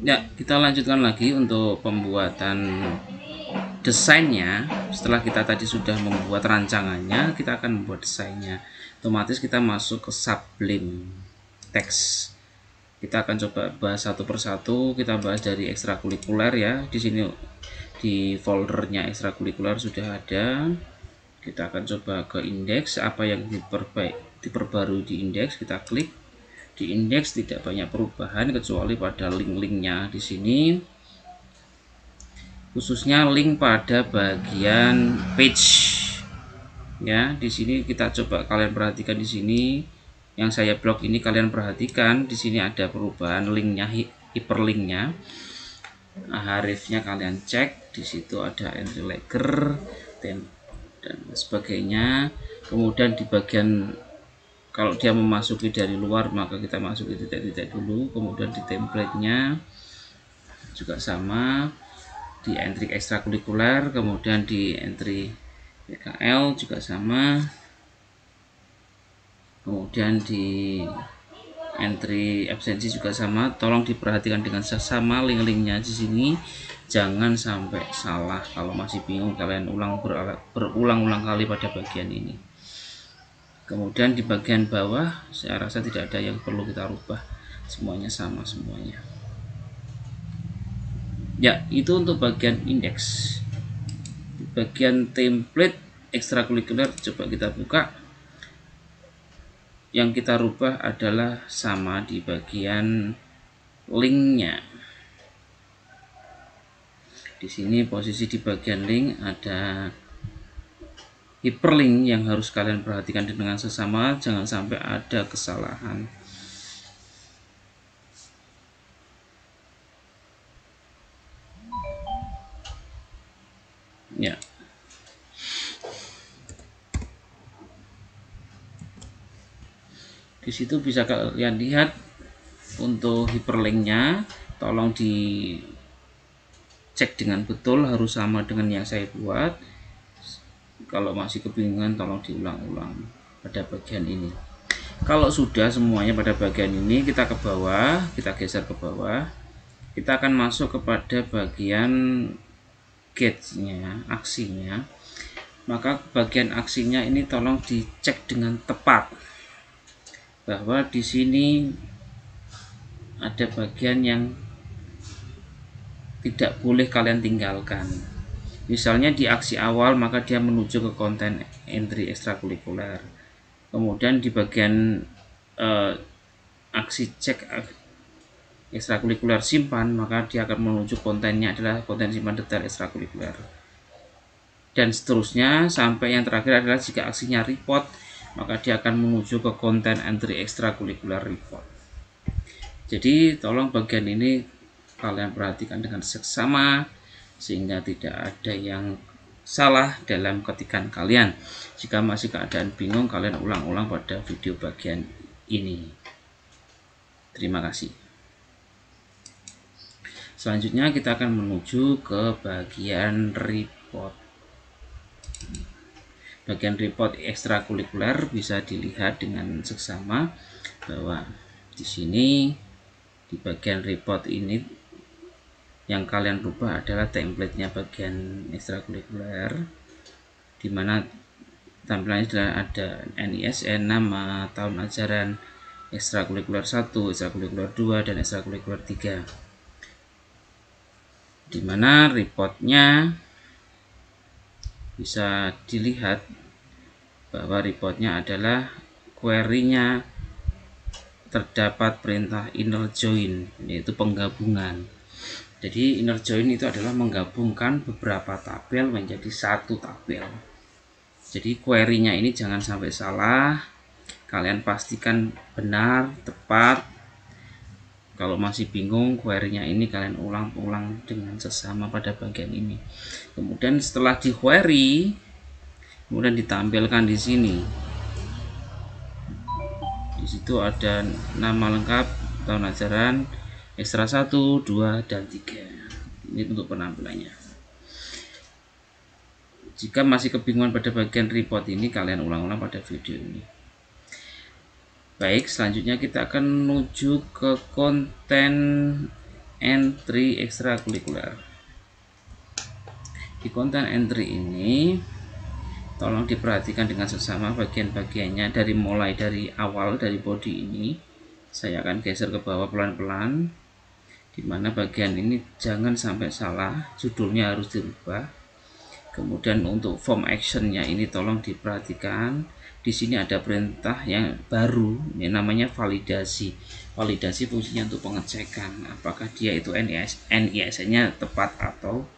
Ya, kita lanjutkan lagi untuk pembuatan desainnya. Setelah kita tadi sudah membuat rancangannya, kita akan membuat desainnya. Otomatis kita masuk ke Sublime Text. Kita akan coba bahas satu persatu. Kita bahas dari ekstrakurikuler ya. Di sini di foldernya ekstrakurikuler sudah ada. Kita akan coba ke indeks, apa yang diperbarui di indeks, kita klik. Di indeks tidak banyak perubahan kecuali pada link-linknya di sini, khususnya link pada bagian page ya. Di sini kita coba kalian perhatikan, di sini yang saya blok ini kalian perhatikan, di sini ada perubahan linknya, hyperlinknya. Harifnya kalian cek, di situ ada entry lagger dan sebagainya. Kemudian di bagian kalau dia memasuki dari luar maka kita masuki titik-titik dulu. Kemudian di template-nya juga sama, di entry ekstrakurikuler, kemudian di entry PKL juga sama, kemudian di entry absensi juga sama. Tolong diperhatikan dengan sesama link-linknya di sini, jangan sampai salah. Kalau masih bingung kalian berulang-ulang kali pada bagian ini. Kemudian di bagian bawah saya rasa tidak ada yang perlu kita rubah, semuanya sama semuanya. Ya, itu untuk bagian indeks. Di bagian template ekstrakurikuler coba kita buka. Yang kita rubah adalah sama di bagian linknya. Di sini posisi di bagian link ada hyperlink yang harus kalian perhatikan dengan sesama, jangan sampai ada kesalahan. Ya. Di situ bisa kalian lihat untuk hyperlinknya, tolong dicek dengan betul harus sama dengan yang saya buat. Kalau masih kebingungan tolong diulang-ulang pada bagian ini. Kalau sudah semuanya pada bagian ini, kita ke bawah, kita geser ke bawah. Kita akan masuk kepada bagian get-nya, aksinya. Maka bagian aksinya ini tolong dicek dengan tepat bahwa di sini ada bagian yang tidak boleh kalian tinggalkan. Misalnya di aksi awal maka dia menuju ke konten entry ekstrakurikuler. Kemudian di bagian aksi cek ekstrakurikuler simpan, maka dia akan menuju kontennya adalah konten simpan detail ekstrakurikuler. Dan seterusnya sampai yang terakhir adalah jika aksinya report, maka dia akan menuju ke konten entry ekstrakurikuler report. Jadi tolong bagian ini kalian perhatikan dengan seksama sehingga tidak ada yang salah dalam ketikan kalian. Jika masih keadaan bingung, kalian ulang-ulang pada video bagian ini. Terima kasih. Selanjutnya kita akan menuju ke bagian report. Bagian report ekstrakurikuler bisa dilihat dengan seksama bahwa di sini di bagian report ini yang kalian rubah adalah template-nya bagian ekstrakurikuler, di mana tampilannya sudah ada NISN, nama, tahun ajaran, ekstrakurikuler 1, ekstrakurikuler 2, dan ekstrakurikuler 3. Di mana reportnya bisa dilihat bahwa reportnya adalah query-nya terdapat perintah inner join, yaitu penggabungan. Jadi inner join itu adalah menggabungkan beberapa tabel menjadi satu tabel. Jadi query-nya ini jangan sampai salah. Kalian pastikan benar, tepat. Kalau masih bingung query-nya ini kalian ulang-ulang dengan sesama pada bagian ini. Kemudian setelah di query, kemudian ditampilkan di sini. Di situ ada nama lengkap, tahun ajaran, ekstra 1, 2, dan 3. Ini untuk penampilannya. Jika masih kebingungan pada bagian report ini, kalian ulang-ulang pada video ini. Baik, selanjutnya kita akan menuju ke konten entry ekstrakurikuler. Di konten entry ini tolong diperhatikan dengan seksama bagian-bagiannya, mulai dari awal dari body ini. Saya akan geser ke bawah pelan-pelan, dimana bagian ini jangan sampai salah, judulnya harus dirubah. Kemudian untuk form actionnya ini tolong diperhatikan. Di sini ada perintah yang baru, ini namanya validasi. Validasi fungsinya untuk pengecekan apakah dia itu NISN-nya tepat atau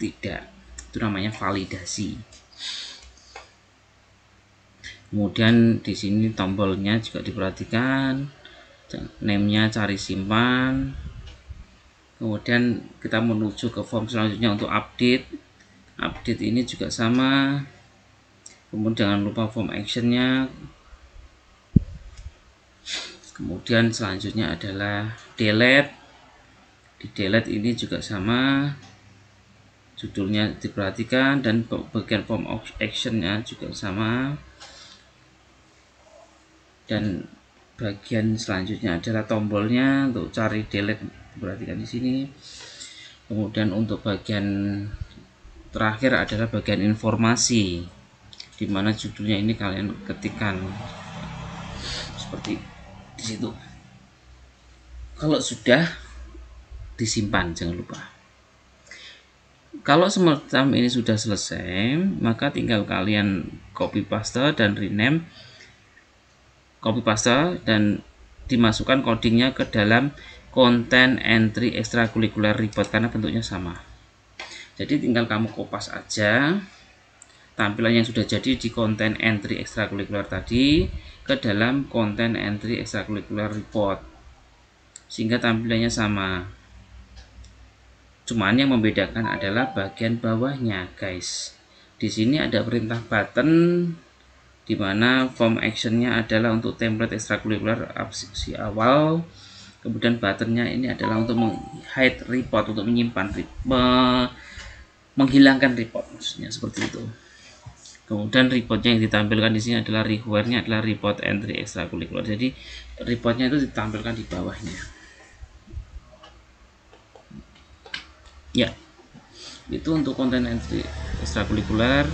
tidak. Itu namanya validasi. Kemudian di sini tombolnya juga diperhatikan, name-nya cari simpan. Kemudian kita menuju ke form selanjutnya untuk update. Update ini juga sama. Kemudian jangan lupa form actionnya. Kemudian selanjutnya adalah delete. Di delete ini juga sama, judulnya diperhatikan dan bagian form actionnya juga sama. Dan bagian selanjutnya adalah tombolnya untuk cari delete, diperhatikan di sini. Kemudian untuk bagian terakhir adalah bagian informasi, dimana judulnya ini kalian ketikkan seperti di situ. Kalau sudah disimpan, jangan lupa. Kalau semacam ini sudah selesai, maka tinggal kalian copy paste dan rename. Copy paste dan dimasukkan codingnya ke dalam konten entry ekstrakurikuler report karena bentuknya sama. Jadi tinggal kamu kopas aja tampilan yang sudah jadi di konten entry ekstrakurikuler tadi ke dalam konten entry ekstrakurikuler report, sehingga tampilannya sama. Cuman yang membedakan adalah bagian bawahnya, guys. Di sini ada perintah button, di mana form actionnya adalah untuk template ekstrakurikuler absensi awal. Kemudian buttonnya ini adalah untuk hide report, untuk menyimpan menghilangkan report, maksudnya seperti itu. Kemudian reportnya yang ditampilkan di sini adalah require-nya adalah report entry ekstrakurikuler. Jadi reportnya itu ditampilkan di bawahnya. Ya, itu untuk konten entry ekstrakurikuler.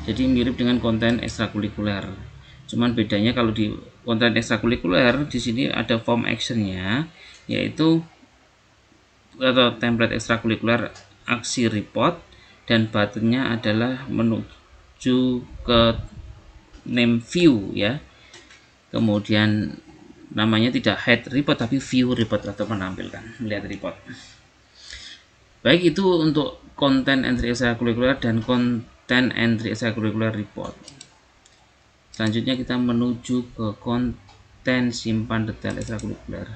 Jadi mirip dengan konten ekstrakurikuler. Cuman bedanya kalau di konten ekstrakurikuler di sini ada form actionnya, yaitu atau template ekstrakurikuler aksi report, dan buttonnya adalah menuju ke name view ya. Kemudian namanya tidak hide report tapi view report atau menampilkan melihat report. Baik, itu untuk konten entry ekstrakurikuler dan konten entry ekstrakurikuler report. Selanjutnya kita menuju ke konten simpan detail ekstrakurikuler.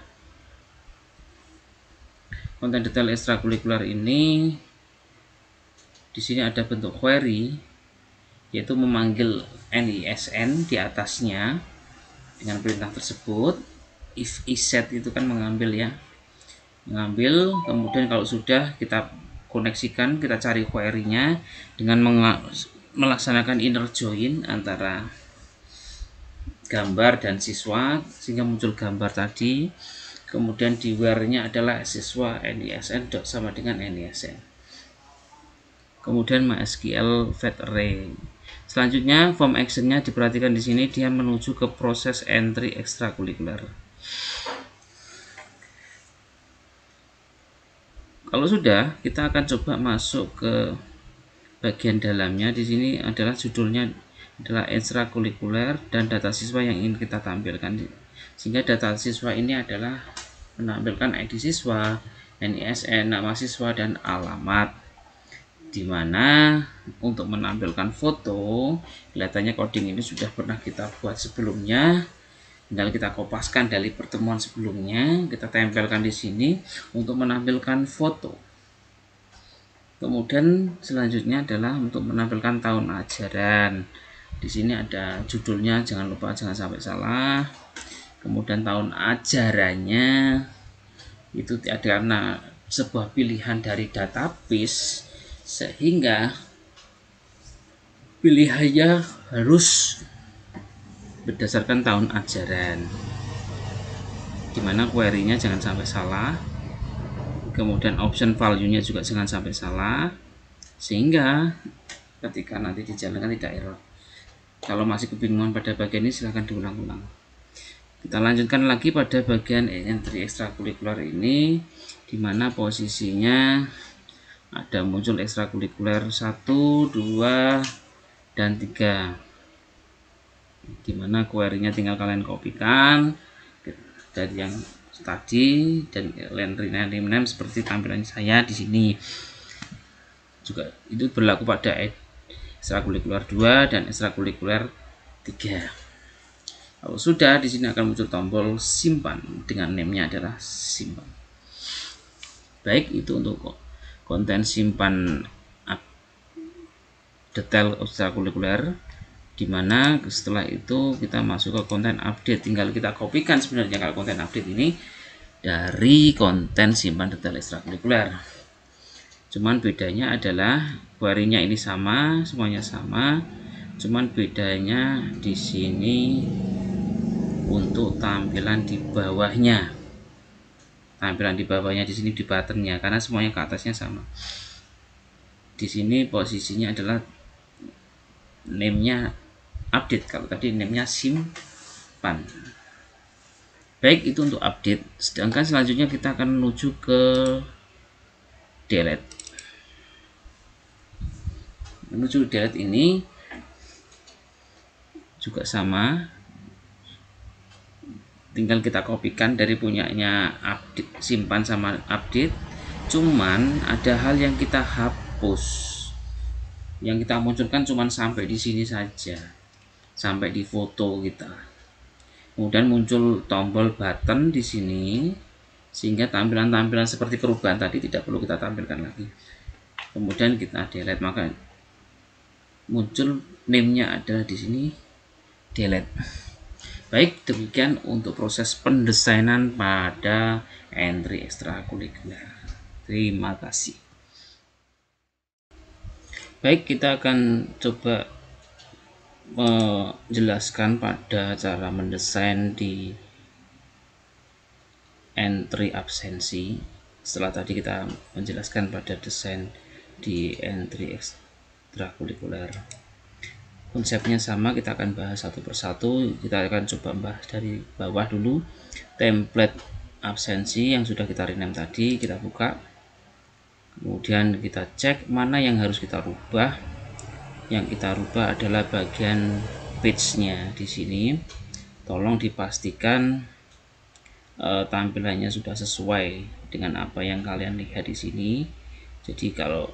Konten detail ekstrakurikuler ini di sini ada bentuk query, yaitu memanggil NISN di atasnya dengan perintah tersebut. If isset itu kan mengambil ya, mengambil. Kemudian kalau sudah kita koneksikan, kita cari query-nya dengan melaksanakan inner join antara gambar dan siswa sehingga muncul gambar tadi. Kemudian di where-nya adalah siswa NISN sama dengan NISN. Kemudian MySQL fetch array. Selanjutnya form action-nya diperhatikan di sini, dia menuju ke proses entry ekstrakurikuler. Kalau sudah, kita akan coba masuk ke bagian dalamnya. Di sini adalah judulnya adalah ekstrakurikuler dan data siswa yang ingin kita tampilkan. Sehingga data siswa ini adalah menampilkan ID siswa, NISN, nama siswa, dan alamat. Dimana untuk menampilkan foto, kelihatannya coding ini sudah pernah kita buat sebelumnya. Tinggal kita kopaskan dari pertemuan sebelumnya, kita tempelkan di sini untuk menampilkan foto. Kemudian selanjutnya adalah untuk menampilkan tahun ajaran. Di sini ada judulnya, jangan lupa jangan sampai salah. Kemudian tahun ajarannya itu karena sebuah pilihan dari database, sehingga pilihannya harus berdasarkan tahun ajaran, dimana query-nya jangan sampai salah. kemudian option value-nya juga jangan sampai salah, sehingga ketika nanti dijalankan tidak error. Kalau masih kebingungan pada bagian ini silahkan diulang-ulang. Kita lanjutkan lagi pada bagian entry ekstrakurikuler ini, dimana posisinya ada muncul ekstrakurikuler 1, 2, dan 3, dimana query-nya tinggal kalian kopikan dari yang tadi dan kalian rename seperti tampilan saya di sini. Juga itu berlaku pada ekstrakurikuler 2 dan ekstrakurikuler 3. Kalau sudah, di sini akan muncul tombol simpan dengan name-nya adalah simpan. Baik, itu untuk konten simpan detail ekstrakurikuler, dimana setelah itu kita masuk ke konten update. Tinggal kita kopikan sebenarnya kalau konten update ini dari konten simpan detail ekstrakurikuler. Cuman bedanya adalah query-nya ini sama, semuanya sama. Cuman bedanya di sini untuk tampilan di bawahnya. Tampilan di bawahnya di sini di buttonnya, karena semuanya ke atasnya sama. Di sini posisinya adalah name-nya update, kalau tadi name-nya simpan. Baik, itu untuk update. Sedangkan selanjutnya kita akan menuju ke delete. Menuju delete ini juga sama, tinggal kita kopikan dari punyanya update, simpan sama update. Cuman ada hal yang kita hapus, yang kita munculkan cuman sampai di sini saja, sampai di foto kita. Kemudian muncul tombol button di sini, sehingga tampilan-tampilan seperti perubahan tadi tidak perlu kita tampilkan lagi. Kemudian kita delete, maka muncul name-nya adalah di sini delete. Baik, demikian untuk proses pendesainan pada entry ekstrakurikuler. Terima kasih. Baik, kita akan coba menjelaskan pada cara mendesain di entry absensi. Setelah tadi kita menjelaskan pada desain di entry ekstrakurikuler, konsepnya sama, kita akan bahas satu persatu. Kita akan coba bahas dari bawah dulu. Template absensi yang sudah kita rename tadi, kita buka, kemudian kita cek mana yang harus kita rubah. Yang kita rubah adalah bagian page-nya di sini. Tolong dipastikan tampilannya sudah sesuai dengan apa yang kalian lihat di sini. Jadi kalau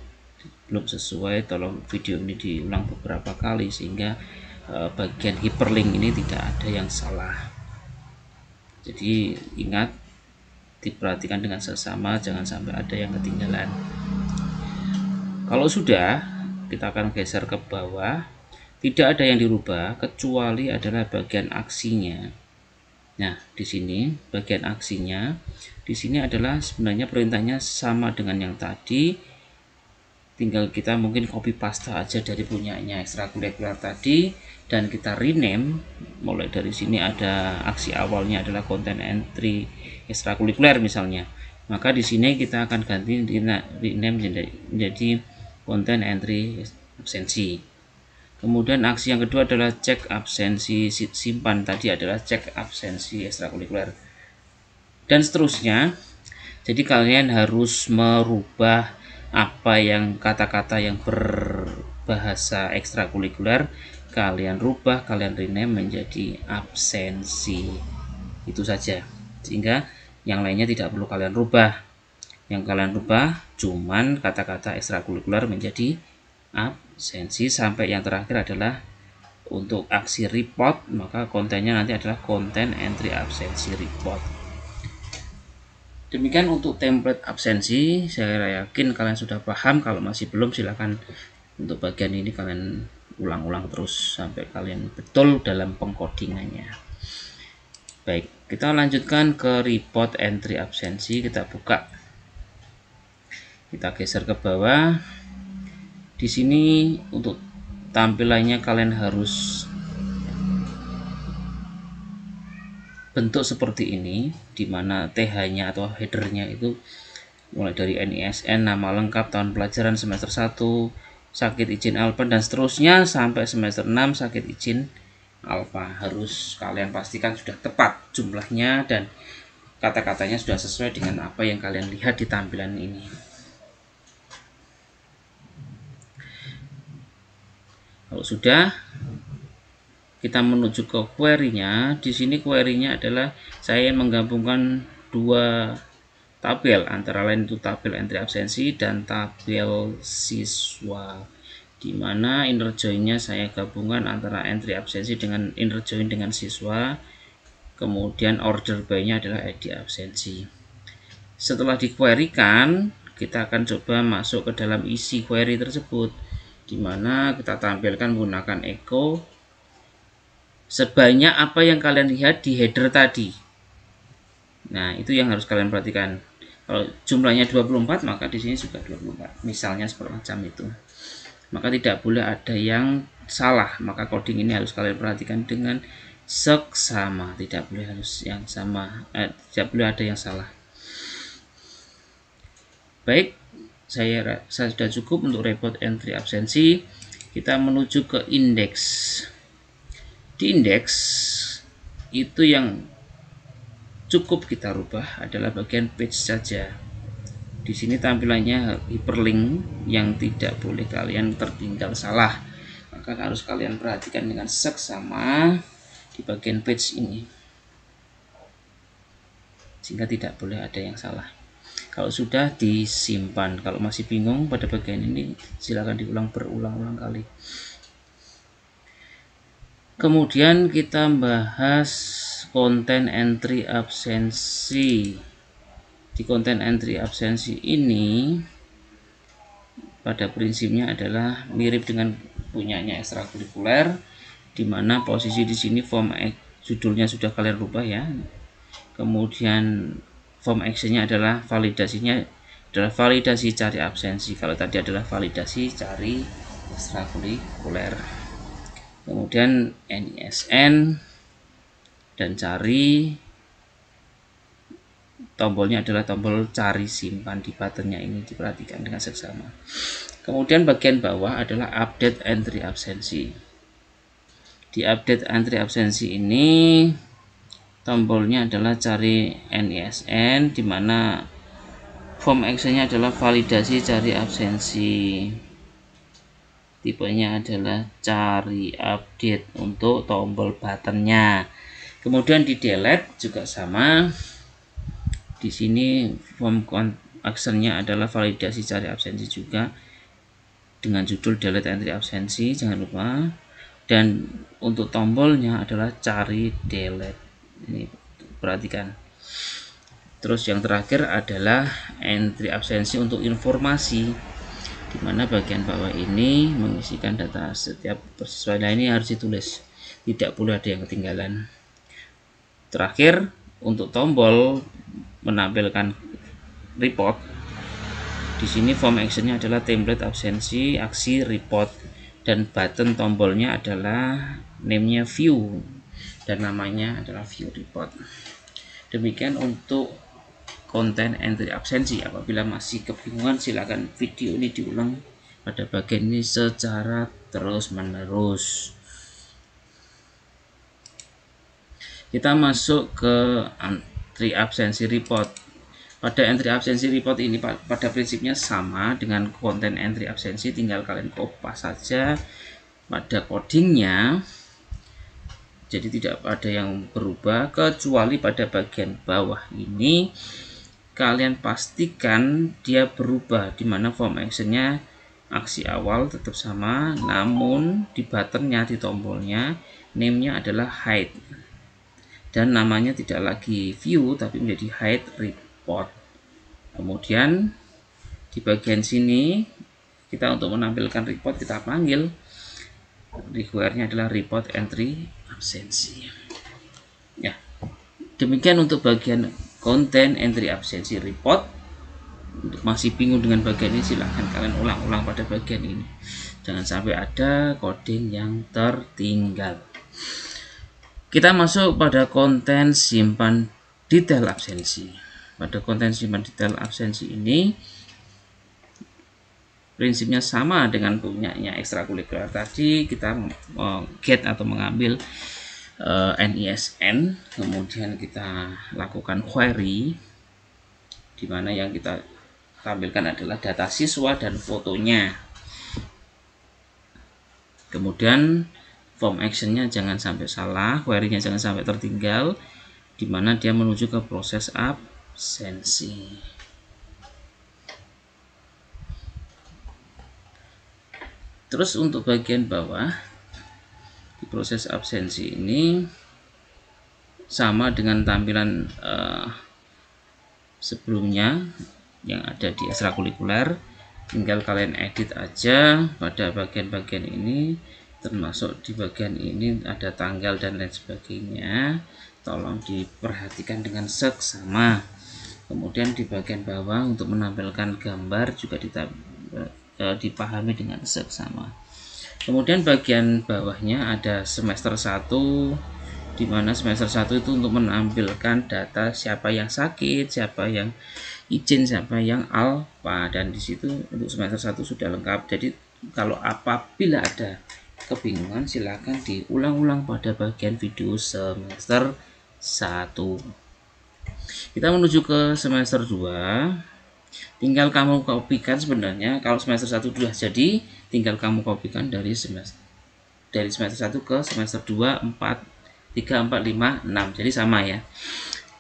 belum sesuai, tolong video ini diulang beberapa kali sehingga bagian hyperlink ini tidak ada yang salah. Jadi ingat, diperhatikan dengan sesama, jangan sampai ada yang ketinggalan. Kalau sudah, kita akan geser ke bawah. Tidak ada yang dirubah kecuali adalah bagian aksinya. Nah, di sini bagian aksinya, di sini adalah sebenarnya perintahnya sama dengan yang tadi. Tinggal kita mungkin copy paste aja dari punyanya ekstrakurikuler tadi dan kita rename. Mulai dari sini ada aksi awalnya adalah konten entry ekstrakurikuler misalnya. Maka di sini kita akan ganti rename menjadi konten entry absensi. Kemudian aksi yang kedua adalah cek absensi simpan, tadi adalah cek absensi ekstrakurikuler, dan seterusnya. Jadi kalian harus merubah apa yang kata-kata yang berbahasa ekstrakurikuler, kalian rubah, kalian rename menjadi absensi. Itu saja, sehingga yang lainnya tidak perlu kalian rubah. Yang kalian rubah cuman kata-kata ekstrakurikuler menjadi absensi. Sampai yang terakhir adalah untuk aksi report, maka kontennya nanti adalah konten entry absensi report. Demikian untuk template absensi. Saya yakin kalian sudah paham. Kalau masih belum, silahkan untuk bagian ini kalian ulang-ulang terus sampai kalian betul dalam pengkodingannya. Baik, kita lanjutkan ke report entry absensi. Kita buka, kita geser ke bawah. Di sini untuk tampilannya kalian harus bentuk seperti ini, dimana TH-nya atau header-nya itu mulai dari NISN, nama lengkap, tahun pelajaran, semester 1, sakit izin alfa, dan seterusnya sampai semester 6 sakit izin alfa. Harus kalian pastikan sudah tepat jumlahnya dan kata-katanya sudah sesuai dengan apa yang kalian lihat di tampilan ini. Kalau sudah, kita menuju ke query-nya. Di sini query-nya adalah saya menggabungkan dua tabel, antara lain itu tabel entry absensi dan tabel siswa, dimana inner join-nya saya gabungkan antara entry absensi dengan inner join dengan siswa. Kemudian order by-nya adalah ID absensi. Setelah diquerykan, kita akan coba masuk ke dalam isi query tersebut, dimana kita tampilkan menggunakan echo sebanyak apa yang kalian lihat di header tadi. Nah, itu yang harus kalian perhatikan. Kalau jumlahnya 24, maka di sini juga 24. Misalnya seperti macam itu. Maka tidak boleh ada yang salah. Maka coding ini harus kalian perhatikan dengan seksama. Tidak boleh harus yang sama. Tidak boleh ada yang salah. Baik, saya sudah cukup untuk report entry absensi. Kita menuju ke indeks. Di indeks itu yang cukup kita rubah adalah bagian page saja. Di sini tampilannya hyperlink yang tidak boleh kalian tertinggal salah. Maka harus kalian perhatikan dengan seksama di bagian page ini, sehingga tidak boleh ada yang salah. Kalau sudah, disimpan. Kalau masih bingung pada bagian ini, silakan diulang berulang-ulang kali. Kemudian kita bahas konten entry absensi. Di konten entry absensi ini pada prinsipnya adalah mirip dengan punyanya ekstrakurikuler, di mana posisi di sini form judulnya sudah kalian rubah ya. Kemudian form actionnya adalah validasinya adalah validasi cari absensi. Kalau tadi adalah validasi cari ekstrakurikuler. Kemudian NISN dan cari, tombolnya adalah tombol cari simpan di buttonnya ini, diperhatikan dengan seksama. Kemudian bagian bawah adalah update entry absensi. Di update entry absensi ini tombolnya adalah cari NISN, di mana form actionnya adalah validasi cari absensi. Tipenya adalah cari update untuk tombol buttonnya. Kemudian di delete juga sama. Di sini form actionnya adalah validasi cari absensi juga, dengan judul delete entry absensi, jangan lupa. Dan untuk tombolnya adalah cari delete. Ini perhatikan. Terus yang terakhir adalah entry absensi untuk informasi, di mana bagian bawah ini mengisikan data setiap siswa. Nah, ini harus ditulis, tidak boleh ada yang ketinggalan. Terakhir, untuk tombol menampilkan report, di sini form actionnya adalah template absensi aksi report, dan button tombolnya adalah namenya view dan namanya adalah view report. Demikian untuk konten entry absensi. Apabila masih kebingungan, silakan video ini diulang pada bagian ini secara terus-menerus. Kita masuk ke entry absensi report. Pada entry absensi report ini pada prinsipnya sama dengan konten entry absensi, tinggal kalian kopas saja pada codingnya. Jadi tidak ada yang berubah, kecuali pada bagian bawah ini kalian pastikan dia berubah, di mana form actionnya aksi awal tetap sama, namun di buttonnya, di tombolnya, namenya adalah hide, dan namanya tidak lagi view tapi menjadi hide report. Kemudian di bagian sini kita untuk menampilkan report kita panggil require-nya adalah report entry absensi. Ya, demikian untuk bagian konten entry absensi report. Untuk masih bingung dengan bagian ini, silahkan kalian ulang-ulang pada bagian ini, jangan sampai ada coding yang tertinggal. Kita masuk pada konten simpan detail absensi. pada konten simpan detail absensi ini prinsipnya sama dengan punyanya ekstrakurikuler tadi. Kita get atau mengambil NISN, kemudian kita lakukan query, di mana yang kita tampilkan adalah data siswa dan fotonya. Kemudian form actionnya jangan sampai salah, query-nya jangan sampai tertinggal, di mana dia menuju ke proses absensi. Terus untuk bagian bawah di proses absensi ini sama dengan tampilan sebelumnya yang ada di ekstrakurikuler, tinggal kalian edit aja pada bagian-bagian ini, termasuk di bagian ini ada tanggal dan lain sebagainya, tolong diperhatikan dengan seksama. Kemudian di bagian bawah untuk menampilkan gambar juga dipahami dengan seksama. Kemudian bagian bawahnya ada semester 1, di mana semester 1 itu untuk menampilkan data siapa yang sakit, siapa yang izin, siapa yang alpha, dan di situ untuk semester 1 sudah lengkap. Jadi kalau apabila ada kebingungan silakan diulang-ulang pada bagian video semester 1. Kita menuju ke semester 2. Tinggal kamu kopikan, sebenarnya kalau semester 1 sudah jadi, tinggal kamu kopikan dari semester 1 ke semester 2, 4, 3, 4, 5, 6. Jadi sama ya.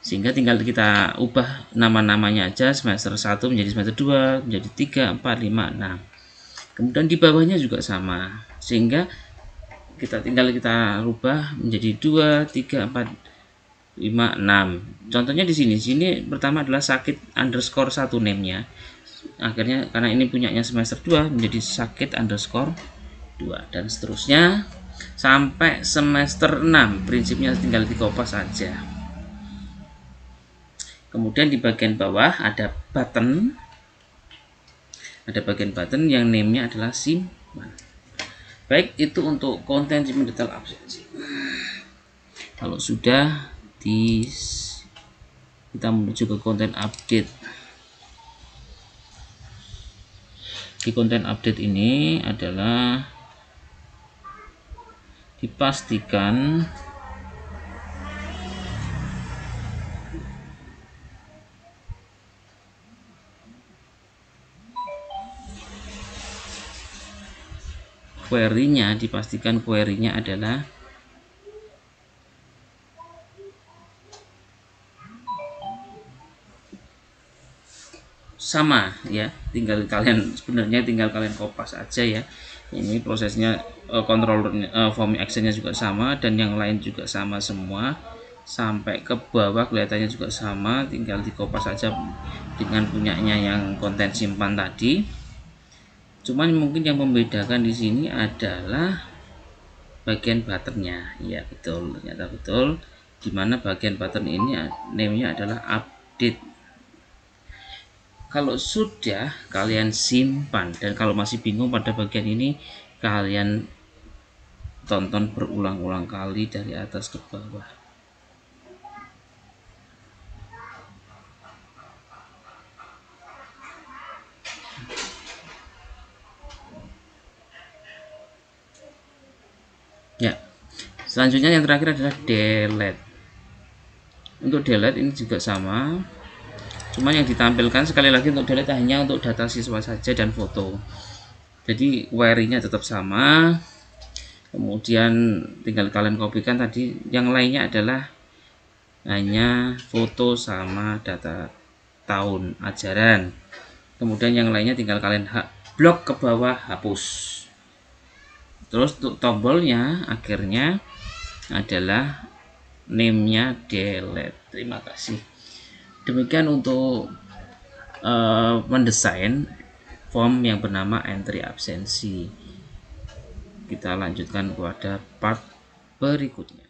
Sehingga tinggal kita ubah nama-namanya aja, semester 1 menjadi semester 2, menjadi 3, 4, 5, 6. Kemudian di bawahnya juga sama. Sehingga tinggal kita rubah menjadi 2, 3, 4, 5, 6. Contohnya di sini pertama adalah sakit underscore 1 name-nya. Akhirnya karena ini punyanya semester 2 menjadi sakit underscore 2, dan seterusnya sampai semester 6. Prinsipnya tinggal dikopas saja. Kemudian di bagian bawah ada button. Ada bagian button yang name-nya adalah simpan. Baik, itu untuk konten simpan detail absensi. Kalau sudah kita menuju ke konten update. Di konten update ini adalah dipastikan query-nya adalah sama ya, tinggal kalian kopas aja ya. Ini prosesnya controllernya, form actionnya juga sama, dan yang lain juga sama semua, sampai ke bawah kelihatannya juga sama, tinggal dikopas saja dengan punyanya yang konten simpan tadi. Cuman mungkin yang membedakan di sini adalah bagian buttonnya. Ya betul, ternyata betul, dimana bagian button ini name-nya adalah update. Kalau sudah kalian simpan, dan kalau masih bingung pada bagian ini, kalian tonton berulang-ulang kali dari atas ke bawah. Ya, selanjutnya yang terakhir adalah delete. Untuk delete ini juga sama, cuman yang ditampilkan sekali lagi untuk delete hanya untuk data siswa saja dan foto. Jadi query-nya tetap sama. Kemudian tinggal kalian kopikan tadi, yang lainnya adalah hanya foto sama data tahun ajaran. Kemudian yang lainnya tinggal kalian blok ke bawah, hapus. Terus untuk tombolnya akhirnya adalah name-nya delete. Terima kasih. Demikian untuk mendesain form yang bernama entry absensi. Kita lanjutkan kepada part berikutnya.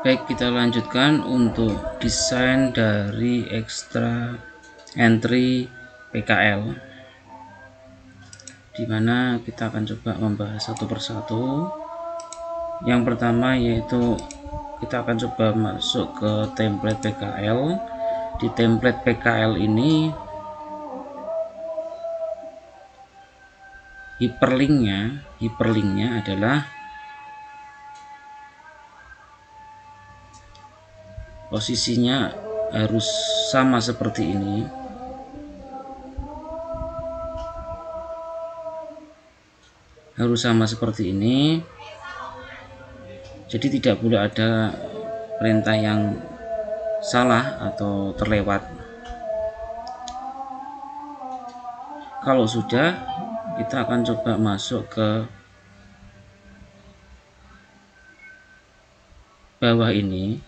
Baik, kita lanjutkan untuk desain dari extra entry PKL, dimana kita akan coba membahas satu persatu. Yang pertama yaitu kita akan coba masuk ke template PKL, Di template PKL ini hiperlinknya adalah posisinya harus sama seperti ini. Jadi tidak boleh ada perintah yang salah atau terlewat. Kalau sudah, kita akan coba masuk ke bawah ini.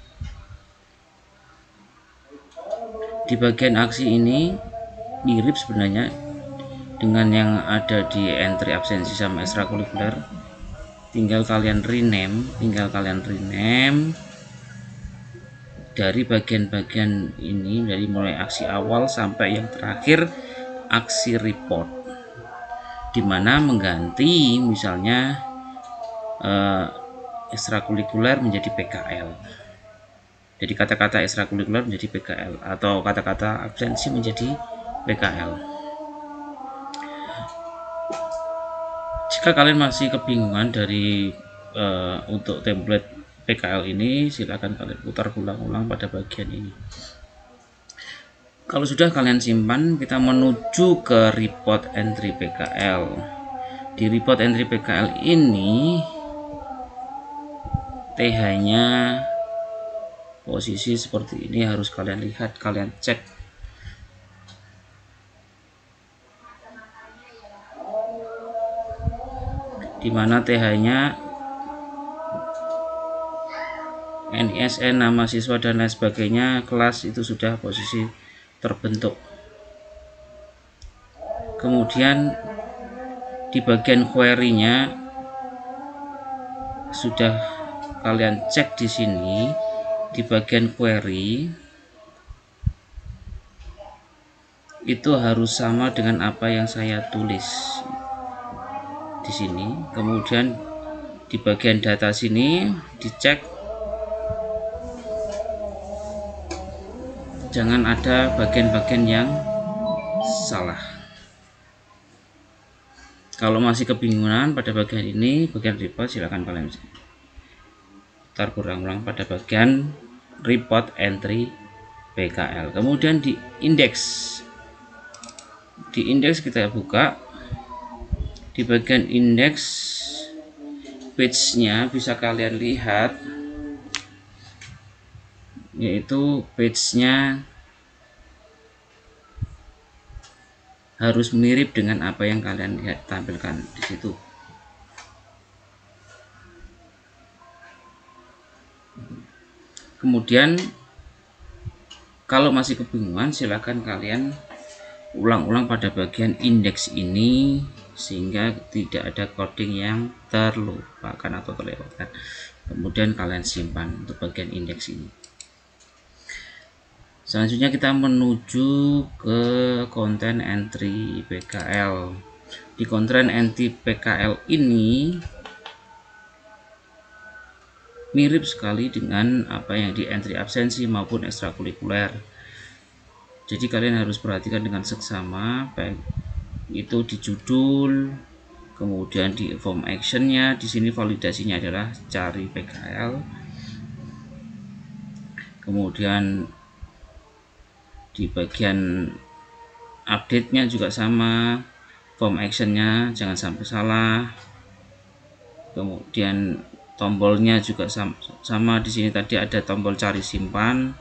Di bagian aksi ini mirip sebenarnya dengan yang ada di entry absensi sama ekstrakurikuler. Tinggal kalian rename dari bagian-bagian ini, dari mulai aksi awal sampai yang terakhir aksi report, dimana mengganti misalnya ekstrakurikuler menjadi PKL. Jadi kata-kata ekstrakurikuler menjadi PKL atau kata-kata absensi menjadi PKL. Jika kalian masih kebingungan dari untuk template PKL ini, silakan kalian putar ulang-ulang pada bagian ini. Kalau sudah kalian simpan, kita menuju ke report entry PKL. Di report entry PKL ini TH-nya posisi seperti ini, harus kalian lihat, kalian cek. Di mana TH-nya, NISN, nama siswa dan lain sebagainya, kelas itu sudah posisi terbentuk. Kemudian di bagian query-nya sudah kalian cek di sini. Di bagian query itu harus sama dengan apa yang saya tulis di sini. Kemudian di bagian data sini dicek, jangan ada bagian-bagian yang salah. Kalau masih kebingungan pada bagian ini, bagian report, silakan kalian putar ulang-ulang pada bagian report entry PKL. Kemudian di indeks kita buka. Di bagian indeks, page-nya bisa kalian lihat, yaitu page-nya harus mirip dengan apa yang kalian lihat tampilkan di situ. Kemudian kalau masih kebingungan, silakan kalian ulang-ulang pada bagian indeks ini sehingga tidak ada coding yang terlupakan atau terlewatkan. Kemudian kalian simpan untuk bagian indeks ini. Selanjutnya kita menuju ke konten entry PKL. Di konten entry PKL ini mirip sekali dengan apa yang di entry absensi maupun ekstrakurikuler. Jadi kalian harus perhatikan dengan seksama, baik itu di judul, kemudian di form actionnya. Di sini validasinya adalah cari PKL. Kemudian di bagian update-nya juga sama, form actionnya jangan sampai salah. Kemudian tombolnya juga sama. Di sini tadi ada tombol cari simpan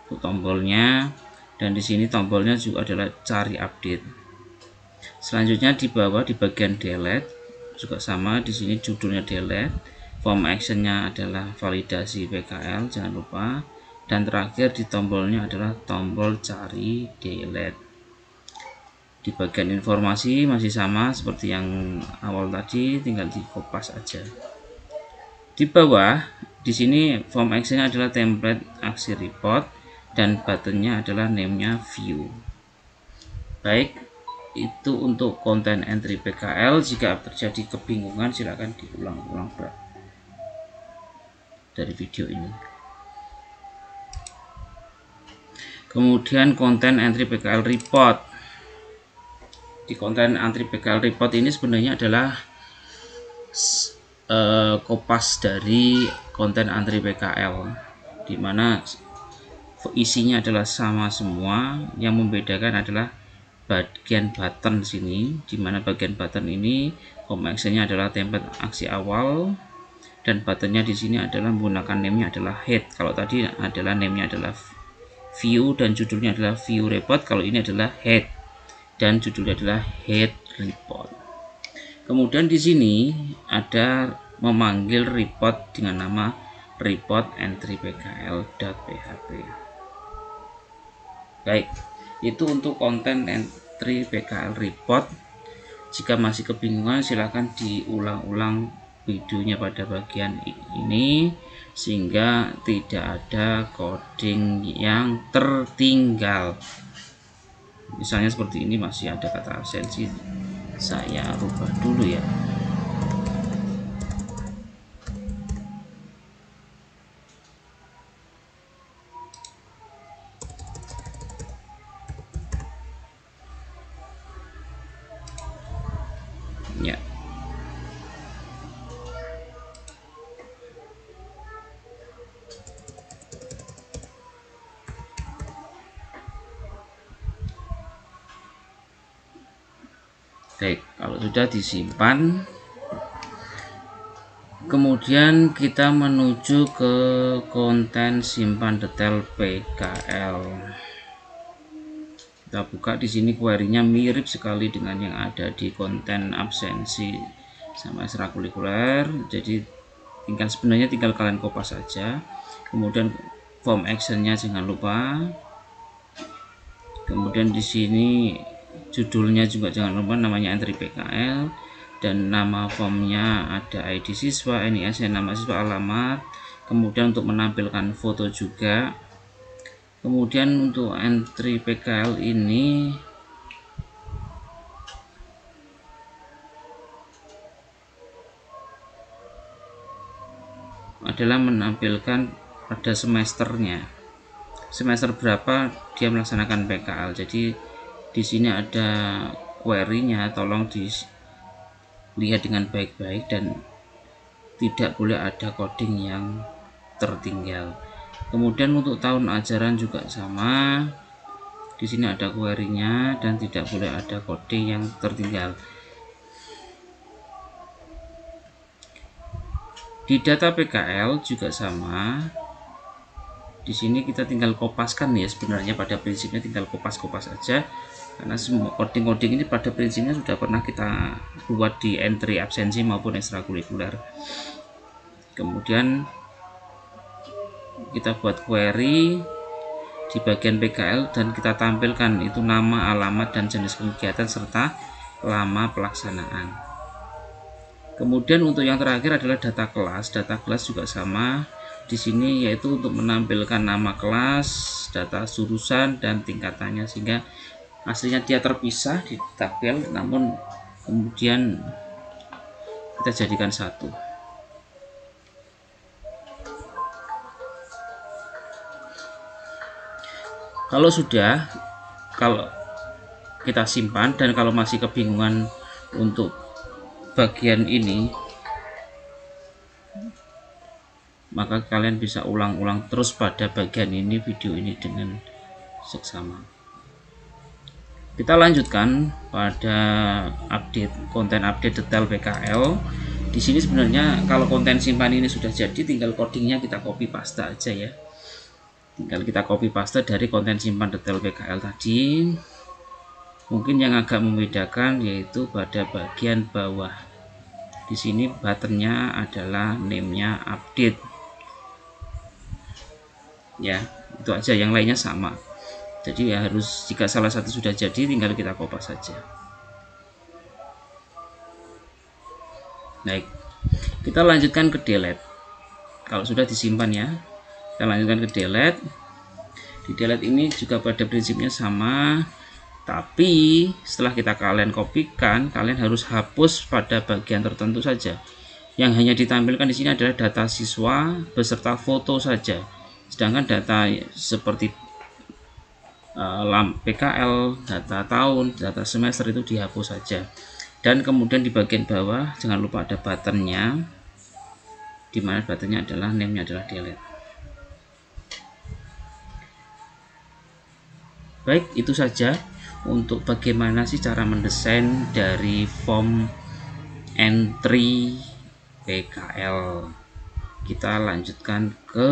untuk tombolnya, dan di sini tombolnya juga adalah cari update. Selanjutnya di bawah di bagian delete juga sama, di sini judulnya delete, form actionnya adalah validasi PKL, jangan lupa, dan terakhir di tombolnya adalah tombol cari delete. Di bagian informasi masih sama seperti yang awal tadi, tinggal di kopas aja. Di bawah di sini form actionnya adalah template aksi report dan buttonnya adalah namenya view. Baik, itu untuk konten entry PKL. Jika terjadi kebingungan, silakan diulang-ulang dari video ini. Kemudian konten entry PKL report. Di konten entry PKL report ini sebenarnya adalah kopas dari konten entry PKL, dimana isinya adalah sama semua. Yang membedakan adalah bagian button sini, dimana bagian button ini home actionnya adalah template aksi awal, dan buttonnya di sini adalah menggunakan namenya adalah head. Kalau tadi adalah namenya adalah view dan judulnya adalah view report, kalau ini adalah head dan judulnya adalah head report. Kemudian di sini ada memanggil report dengan nama report entry pkl.php. Baik, itu untuk konten entry PKL report. Jika masih kebingungan, silahkan diulang-ulang videonya pada bagian ini sehingga tidak ada coding yang tertinggal. Misalnya seperti ini masih ada kata absensi, saya rubah dulu ya. Ya. Baik, kalau sudah disimpan, kemudian kita menuju ke konten simpan detail PKL. Kita buka di sini, query-nya mirip sekali dengan yang ada di konten absensi sama ekstrakurikuler. Jadi sebenarnya tinggal kalian kopas saja. Kemudian form action-nya jangan lupa. Kemudian di sini judulnya juga jangan lupa, namanya entry PKL, dan nama formnya ada ID siswa, NIS, nama siswa, alamat. Kemudian untuk menampilkan foto juga. Kemudian untuk entry PKL ini adalah menampilkan pada semesternya, semester berapa dia melaksanakan PKL. Jadi di sini ada query-nya, tolong dilihat dengan baik-baik dan tidak boleh ada coding yang tertinggal. Kemudian untuk tahun ajaran juga sama, di sini ada query-nya dan tidak boleh ada coding yang tertinggal. Di data PKL juga sama. Di sini kita tinggal kopaskan ya, sebenarnya pada prinsipnya tinggal kopas-kopas saja, karena semua coding-coding ini pada prinsipnya sudah pernah kita buat di entry absensi maupun ekstrakurikuler. Kemudian kita buat query di bagian PKL dan kita tampilkan itu nama, alamat, dan jenis kegiatan serta lama pelaksanaan. Kemudian untuk yang terakhir adalah data kelas. Data kelas juga sama di sini, yaitu untuk menampilkan nama kelas, data jurusan, dan tingkatannya, sehingga aslinya dia terpisah di tabel, namun kemudian kita jadikan satu. Kalau sudah, kalau kita simpan, dan kalau masih kebingungan untuk bagian ini, maka kalian bisa ulang-ulang terus pada bagian ini, video ini dengan seksama. Kita lanjutkan pada update konten update detail PKL. Di sini sebenarnya kalau konten simpan ini sudah jadi, tinggal codingnya kita copy paste aja ya. Tinggal kita copy paste dari konten simpan detail PKL tadi. Mungkin yang agak membedakan yaitu pada bagian bawah. Di sini buttonnya adalah namenya update. Ya, itu aja, yang lainnya sama. Jadi ya harus, jika salah satu sudah jadi, tinggal kita kopas saja. Baik, kita lanjutkan ke delete. Kalau sudah disimpan ya, kita lanjutkan ke delete. Di delete ini juga pada prinsipnya sama, tapi setelah kalian kopikan, kalian harus hapus pada bagian tertentu saja. Yang hanya ditampilkan di sini adalah data siswa beserta foto saja. Sedangkan data seperti PKL, data tahun, data semester itu dihapus saja. Dan kemudian di bagian bawah jangan lupa ada buttonnya, di mana buttonnya adalah name-nya adalah delete. Baik, itu saja untuk bagaimana sih cara mendesain dari form entry PKL. Kita lanjutkan ke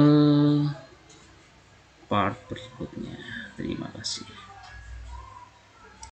part berikutnya. Terima kasih.